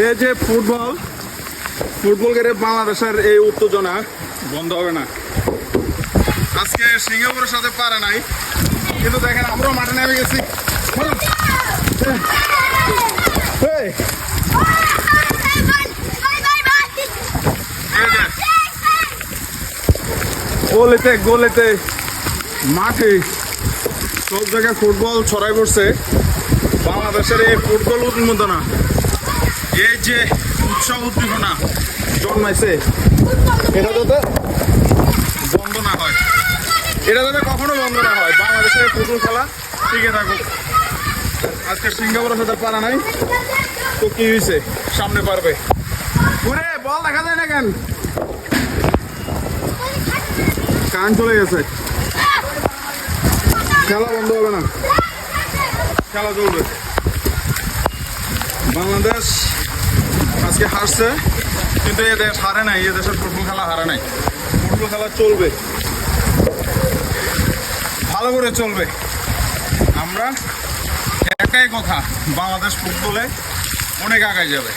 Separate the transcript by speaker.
Speaker 1: এই যে ফুটবল খেলে বাংলাদেশের এই উত্তেজনা বন্ধ হবে না। আজকে সিঙ্গাপুরের সাথে পারে নাই, কিন্তু দেখেন আমরাও মাঠে নেমে গেছি। গোলেতে মাঠে সব জায়গায় ফুটবল ছড়াই পড়ছে। বাংলাদেশের এই ফুটবল উন্মোদনা, এই যে উৎসব উদ্দীপনা জন্মাইছে, এটা যাতে বন্ধ না হয়, এটা যাতে কখনো বন্ধ না হয়। বাংলাদেশের ফুটবল খেলা টিকে থাকুক। আজকে সিঙ্গাপুরের সাথে পারা নাই, তো কি হয়েছে, সামনে পারবে। ওরে বল দেখা যায় না কেন, কান চলে গেছে। খেলা বন্ধ হবে না, খেলা চলবে। বাংলাদেশ আজকে হারছে, কিন্তু এ দেশ হারে নাই, এ দেশের ফুটবল খেলা হারে নাই। ফুটবল খেলা চলবে, ভালো করে চলবে। আমরা একটাই কথা, বাংলাদেশ ফুটবলে অনেক আগায় যাবে।